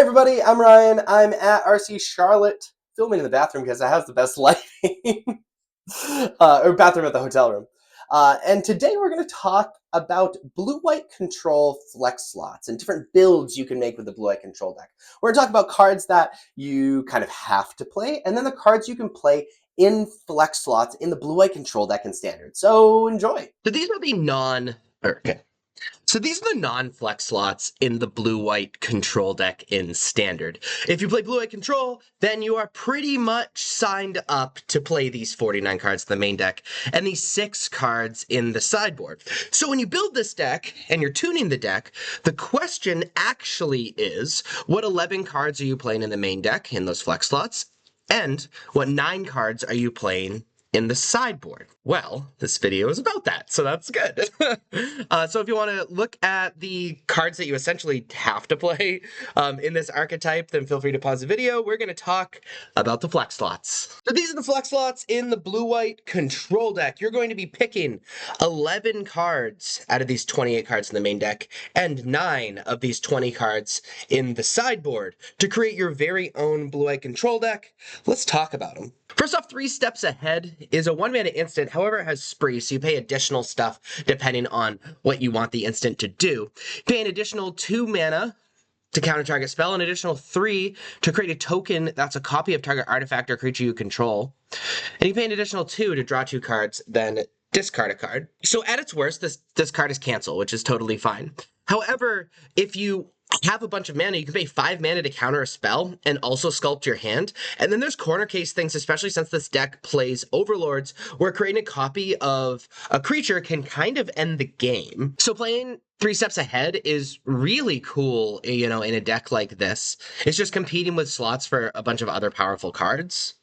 everybody, I'm Ryan. I'm at RC Charlotte, filming in the bathroom because it has the best lighting, or bathroom at the hotel room. And today we're going to talk about blue-white control flex slots and different builds you can make with the blue-white control deck. We're going to talk about cards that you kind of have to play, and then the cards you can play in flex slots in the blue-white control deck in standard. So enjoy. So these are the non-flex slots in the blue-white control deck in standard. If you play blue-white control, then you are pretty much signed up to play these 49 cards in the main deck and these 6 cards in the sideboard. So when you build this deck and you're tuning the deck, the question actually is, what 11 cards are you playing in the main deck in those flex slots? And what 9 cards are you playing in the sideboard? Well, this video is about that, so that's good. So if you want to look at the cards that you essentially have to play in this archetype, then feel free to pause the video. We're going to talk about the flex slots. So these are the flex slots in the blue-white control deck. You're going to be picking 11 cards out of these 28 cards in the main deck and 9 of these 20 cards in the sideboard to create your very own blue-white control deck. Let's talk about them. First off, 3 Steps Ahead is a 1-mana instant, however it has spree, so you pay additional stuff depending on what you want the instant to do. You pay an additional 2 mana to counter target spell, an additional 3 to create a token that's a copy of target artifact or creature you control. And you pay an additional 2 to draw 2 cards, then discard a card. So at its worst, this card is cancel, which is totally fine. However, if you have a bunch of mana, you can pay 5 mana to counter a spell and also sculpt your hand. And then there's corner case things, especially since this deck plays Overlords, where creating a copy of a creature can kind of end the game. So playing 3 Steps Ahead is really cool, in a deck like this. It's just competing with slots for a bunch of other powerful cards.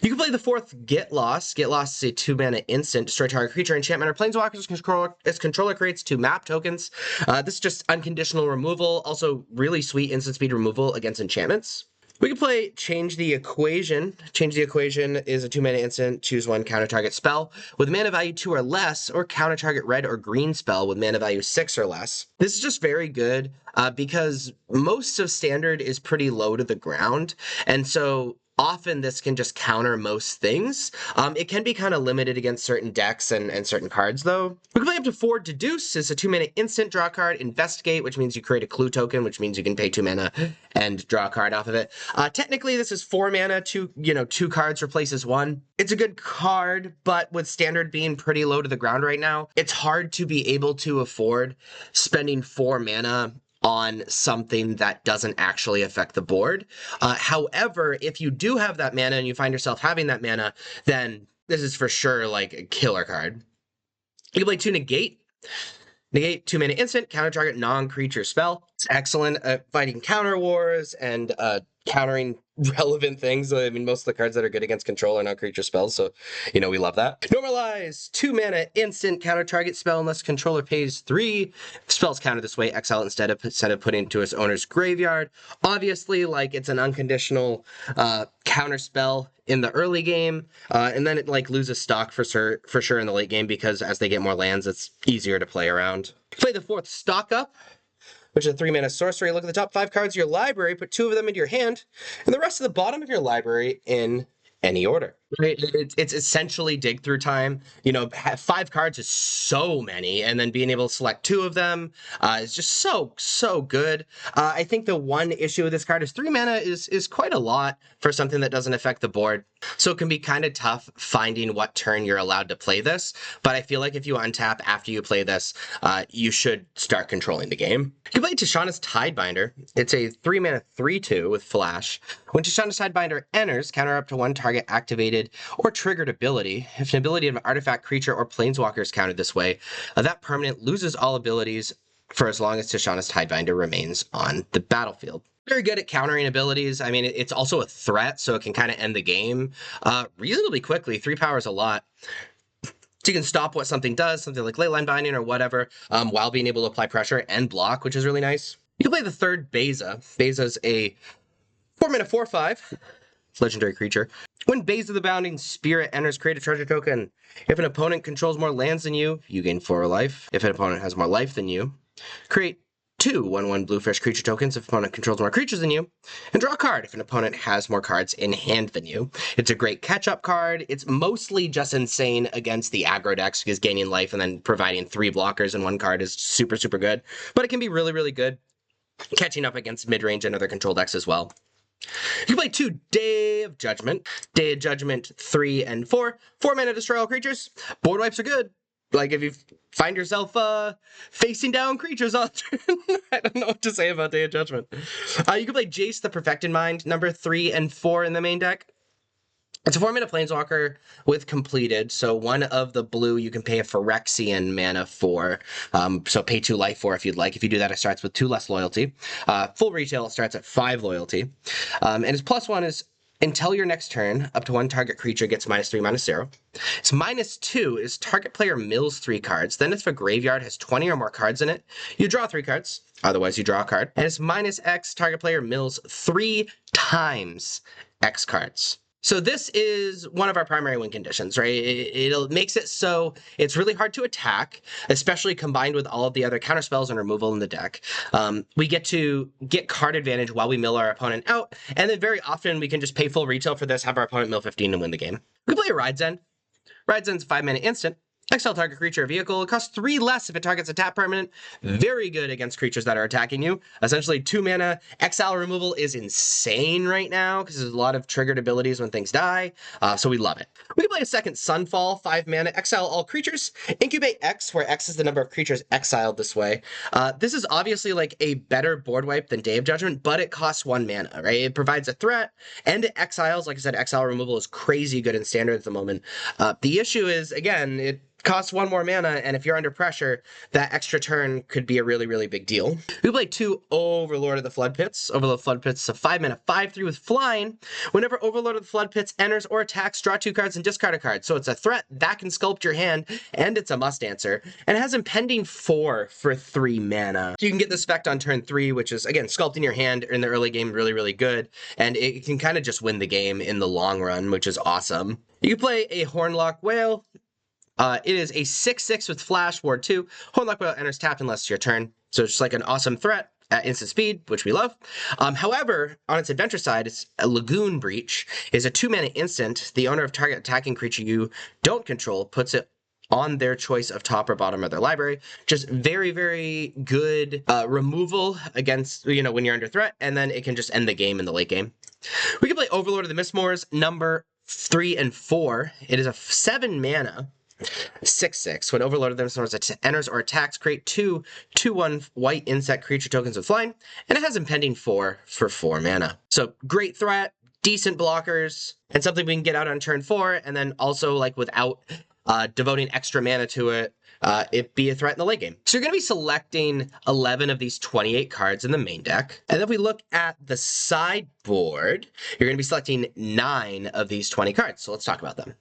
You can play the 4th Get Lost. Get Lost is a 2-mana instant. Destroy target creature, enchantment, or planeswalker. Its controller creates 2 map tokens. This is just unconditional removal. Also, really sweet instant speed removal against enchantments. We can play Change the Equation. Change the Equation is a 2-mana instant. Choose 1 counter target spell with mana value 2 or less, or counter target red or green spell with mana value 6 or less. This is just very good because most of standard is pretty low to the ground, and so often this can just counter most things. It can be kind of limited against certain decks and certain cards, though. We can play up to 4 Deduce. It's a 2-mana instant. Draw a card. Investigate, which means you create a clue token, which means you can pay 2 mana and draw a card off of it. Technically, this is 4 mana. 2 cards replaces 1. It's a good card, but with standard being pretty low to the ground right now, it's hard to be able to afford spending 4 mana on something that doesn't actually affect the board. However, if you do have that mana and you find yourself having that mana, then this is for sure like a killer card. You can play 2 Negate. Negate, 2-mana instant, counter target non-creature spell. It's excellent at fighting counter wars and countering relevant things. I mean, most of the cards that are good against control are non-creature spells, so, we love that. Normalize, 2-mana instant, counter target spell unless controller pays 3. Spells counter this way, exile instead of putting it to its owner's graveyard. Obviously, it's an unconditional counter spell in the early game, and then it loses stock for sure in the late game because as they get more lands, it's easier to play around. Play the 4th Stock Up, which is a 3-mana sorcery. Look at the top 5 cards of your library, put 2 of them into your hand, and the rest of the bottom of your library in any order. Right? It's essentially dig through time. 5 cards is so many, and then being able to select 2 of them is just so good. I think the one issue with this card is 3 mana is quite a lot for something that doesn't affect the board. So it can be kind of tough finding what turn you're allowed to play this. But I feel like if you untap after you play this, you should start controlling the game. You can play Tishana's Tidebinder. It's a 3-mana 3/2 with flash. When Tishana's Tidebinder enters, counter up to 1 target activated or triggered ability. If an ability of an artifact, creature, or planeswalker is countered this way, that permanent loses all abilities for as long as Tishana's Tidebinder remains on the battlefield. Very good at countering abilities. I mean, it's also a threat, so it can kind of end the game reasonably quickly. 3 power is a lot. So you can stop what something does, something like Leyline Binding or whatever, while being able to apply pressure and block, which is really nice. You can play the 3rd Beza. Beza's a 4-mana 4/5 legendary creature. When Beza the Bounding Spirit enters, create a treasure token. If an opponent controls more lands than you, you gain 4 life. If an opponent has more life than you, create 2 1/1 bluefish creature tokens if opponent controls more creatures than you, and draw a card if an opponent has more cards in hand than you. It's a great catch-up card. It's mostly just insane against the aggro decks because gaining life and then providing 3 blockers in one card is super, super good. But it can be really, really good catching up against mid-range and other control decks as well. You can play 2 Day of Judgment. Day of Judgment 3 and 4. 4 mana destroy all creatures. Board wipes are good. Like if you find yourself facing down creatures on turn. I don't know what to say about Day of Judgment. You can play Jace the Perfected Mind, number 3 and 4 in the main deck. It's a 4-mana Planeswalker with completed, so one of the blue you can pay a Phyrexian mana for, so pay 2 life for if you'd like. If you do that, it starts with 2 less loyalty. Full retail, it starts at 5 loyalty. And its +1 is until your next turn, up to 1 target creature gets -3, -0. Its -2 is target player mills 3 cards. Then if a graveyard has 20 or more cards in it, you draw 3 cards. Otherwise, you draw a card. And it's -X, target player mills 3 times X cards. So this is one of our primary win conditions, right? It makes it so it's really hard to attack, especially combined with all of the other counter spells and removal in the deck. We get to get card advantage while we mill our opponent out, and then very often we can just pay full retail for this, have our opponent mill 15 and win the game. We play a Ride's End. Ride's End's 5-mana instant. Exile target creature or vehicle. It costs 3 less if it targets a tap permanent. Very good against creatures that are attacking you. Essentially 2 mana. Exile removal is insane right now because there's a lot of triggered abilities when things die. So we love it. We can play a second Sunfall, 5 mana. Exile all creatures. Incubate X, where X is the number of creatures exiled this way. This is obviously like a better board wipe than Day of Judgment, but it costs 1 mana, right? It provides a threat and it exiles. Like I said, exile removal is crazy good in standard at the moment. The issue is, again, it costs 1 more mana, and if you're under pressure, that extra turn could be a really, really big deal. We play 2 Overlord of the Flood Pits. Overlord of the Flood Pits is a 5-mana 5/3 with flying. Whenever Overlord of the Flood Pits enters or attacks, draw 2 cards and discard a card. So it's a threat that can sculpt your hand, and it's a must answer. And it has Impending 4 for 3 mana. So you can get this effect on turn 3, which is, again, sculpting your hand in the early game really, really good. And it can kind of just win the game in the long run, which is awesome. You can play a Hornlock Whale. It is a 6/6 with Flash, Ward 2. Hornlock Whale enters tapped unless it's your turn. So it's just like an awesome threat at instant speed, which we love. However, on its adventure side, it's a Lagoon Breach. Is a 2-mana instant. The owner of target attacking creature you don't control puts it on their choice of top or bottom of their library. Just very, very good removal against, when you're under threat, and then it can just end the game in the late game. We can play Overlord of the Mistmoors, number 3 and 4. It is a 7-mana 6/6. When Overlord of the Mistmoors enters or attacks, create 2 2/1 white insect creature tokens with flying, and it has Impending 4 for 4 mana. So great threat, decent blockers, and something we can get out on turn 4, and then also like without devoting extra mana to it, it be a threat in the late game. So you're going to be selecting 11 of these 28 cards in the main deck. And then if we look at the sideboard, you're going to be selecting 9 of these 20 cards. So let's talk about them.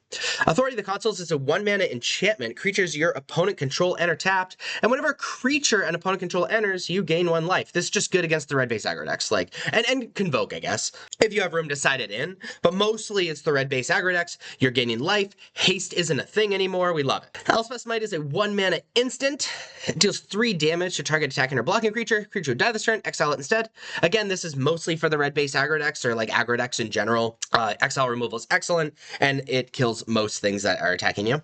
Authority of the Consuls is a 1-mana enchantment. Creatures your opponent control enter tapped. And whenever a creature an opponent control enters, you gain 1 life. This is just good against the red base aggro decks. And Convoke, I guess, if you have room to side it in. But mostly it's the red base aggro decks. You're gaining life. Haste isn't a thing anymore. We love it. Elspeth's Might is a 1-mana instant. It deals 3 damage to target attacking or blocking creature. Creature would die this turn. Exile it instead. Again, this is mostly for the red base aggro decks or like aggro decks in general. Exile removal is excellent, and it kills most things that are attacking you.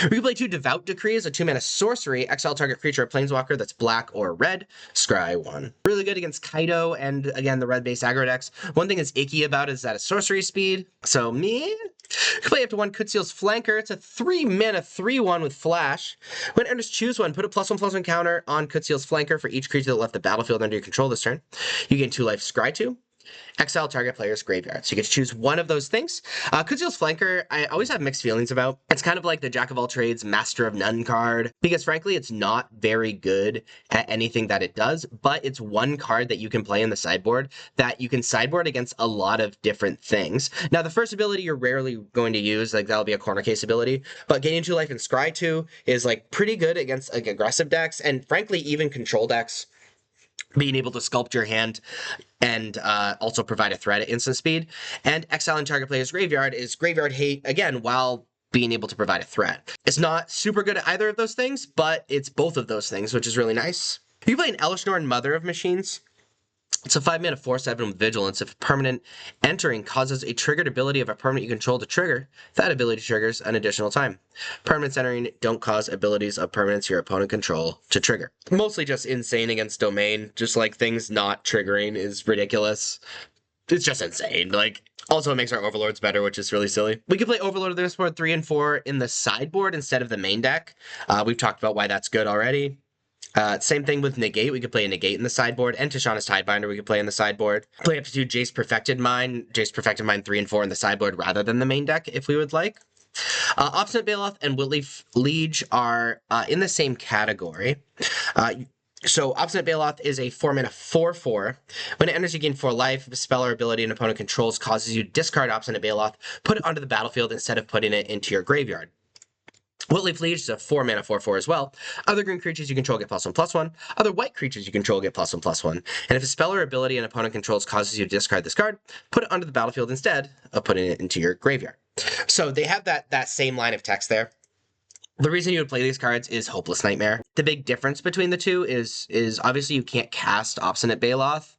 We can play 2 Devout Decree as a 2-mana sorcery. Exile target creature or planeswalker that's black or red. Scry 1. Really good against Kaido and, again, the red base aggro decks. One thing that's icky about it is that it's sorcery speed. So, you can play up to 1 Kutziel's Flanker. It's a 3-mana 3/1 with Flash. When it enters, choose 1. Put a +1/+1 counter on Kutziel's Flanker for each creature that left the battlefield under your control this turn. You gain 2 life, Scry 2. Exile target player's graveyard. So you get to choose one of those things. Kutziel's Flanker, I always have mixed feelings about. It's kind of like the Jack of all trades, Master of none card, because frankly, it's not very good at anything that it does, but it's one card that you can play in the sideboard that you can sideboard against a lot of different things. Now, the first ability you're rarely going to use, like that'll be a corner case ability, but gaining 2 life and Scry 2 is like pretty good against like aggressive decks, and frankly, even control decks. Being able to sculpt your hand and also provide a threat at instant speed. And exile and target player's graveyard is graveyard hate, again, while being able to provide a threat. It's not super good at either of those things, but it's both of those things, which is really nice. You can play an Elishnorn, Mother of Machines. It's a 5-mana 4/7 with Vigilance. If a permanent entering causes a triggered ability of a permanent you control to trigger, that ability triggers an additional time. Permanents entering don't cause abilities of permanents your opponent control to trigger. Mostly just insane against Domain. Just like things not triggering is ridiculous. It's just insane. Like, also it makes our Overlords better, which is really silly. We can play Overlord of this board 3 and 4 in the sideboard instead of the main deck. We've talked about why that's good already. Same thing with Negate. We could play a Negate in the sideboard, and Tishana's Tidebinder we could play in the sideboard. Play up to 2 Jace Perfected Mind 3 and 4 in the sideboard rather than the main deck if we would like. Obstinate Baloth and Whitleaf Liege are in the same category. So Obstinate Baloth is a 4-mana 4/4. When it enters, you gain 4 life. If a spell or ability an opponent controls causes you to discard Obstinate Baloth, put it onto the battlefield instead of putting it into your graveyard. Whitleaf Liege is a 4-mana 4/4 as well. Other green creatures you control get +1/+1. Other white creatures you control get +1/+1. And if a spell or ability an opponent controls causes you to discard this card, put it onto the battlefield instead of putting it into your graveyard. So they have that same line of text there. The reason you would play these cards is Hopeless Nightmare. The big difference between the two is obviously you can't cast Obstinate Baloth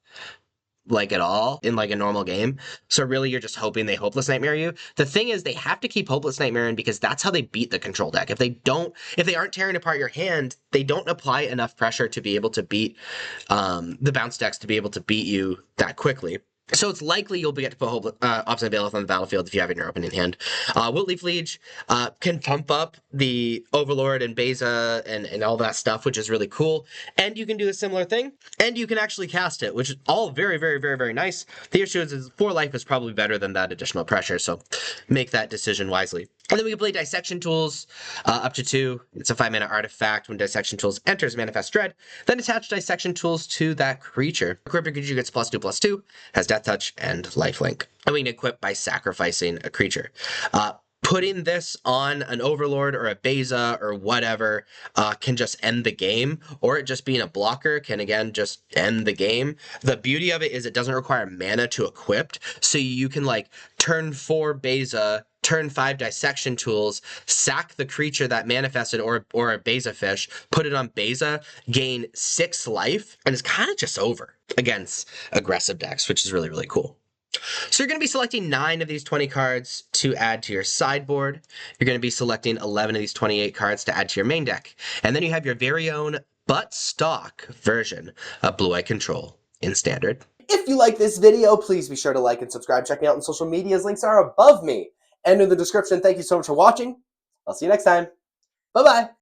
like at all in like a normal game. So really you're just hoping they Hopeless Nightmare you. The thing is they have to keep Hopeless Nightmare in because that's how they beat the control deck. If they aren't tearing apart your hand, they don't apply enough pressure to be able to beat the bounce decks to be able to beat you that quickly. So it's likely you'll get to put Obstinate Baloth on the battlefield if you have it in your opening hand. Whitleaf Liege can pump up the Overlord and Beza and all that stuff, which is really cool. And you can do a similar thing, and you can actually cast it, which is all very, very, very, very nice. The issue is 4 life is probably better than that additional pressure, so make that decision wisely. And then we can play Dissection Tools up to 2. It's a 5-mana artifact. When Dissection Tools enters Manifest Dread, then attach Dissection Tools to that creature. Equipped creature gets +2/+2, has Death Touch, and Lifelink. And we can equip by sacrificing a creature. Putting this on an Overlord or a Beza or whatever can just end the game, or it just being a blocker can again just end the game. The beauty of it is it doesn't require mana to equip, so you can like turn 4 Beza, turn 5 Dissection Tools, sack the creature that manifested or a Beza fish, put it on Beza, gain 6 life, and it's kind of just over against aggressive decks, which is really, really cool. So you're going to be selecting 9 of these 20 cards to add to your sideboard. You're going to be selecting 11 of these 28 cards to add to your main deck. And then you have your very own but stock version of Blue-Eye Control in Standard. If you like this video, please be sure to like and subscribe. Check me out on social medias. Links are above me and in the description. Thank you so much for watching. I'll see you next time. Bye-bye.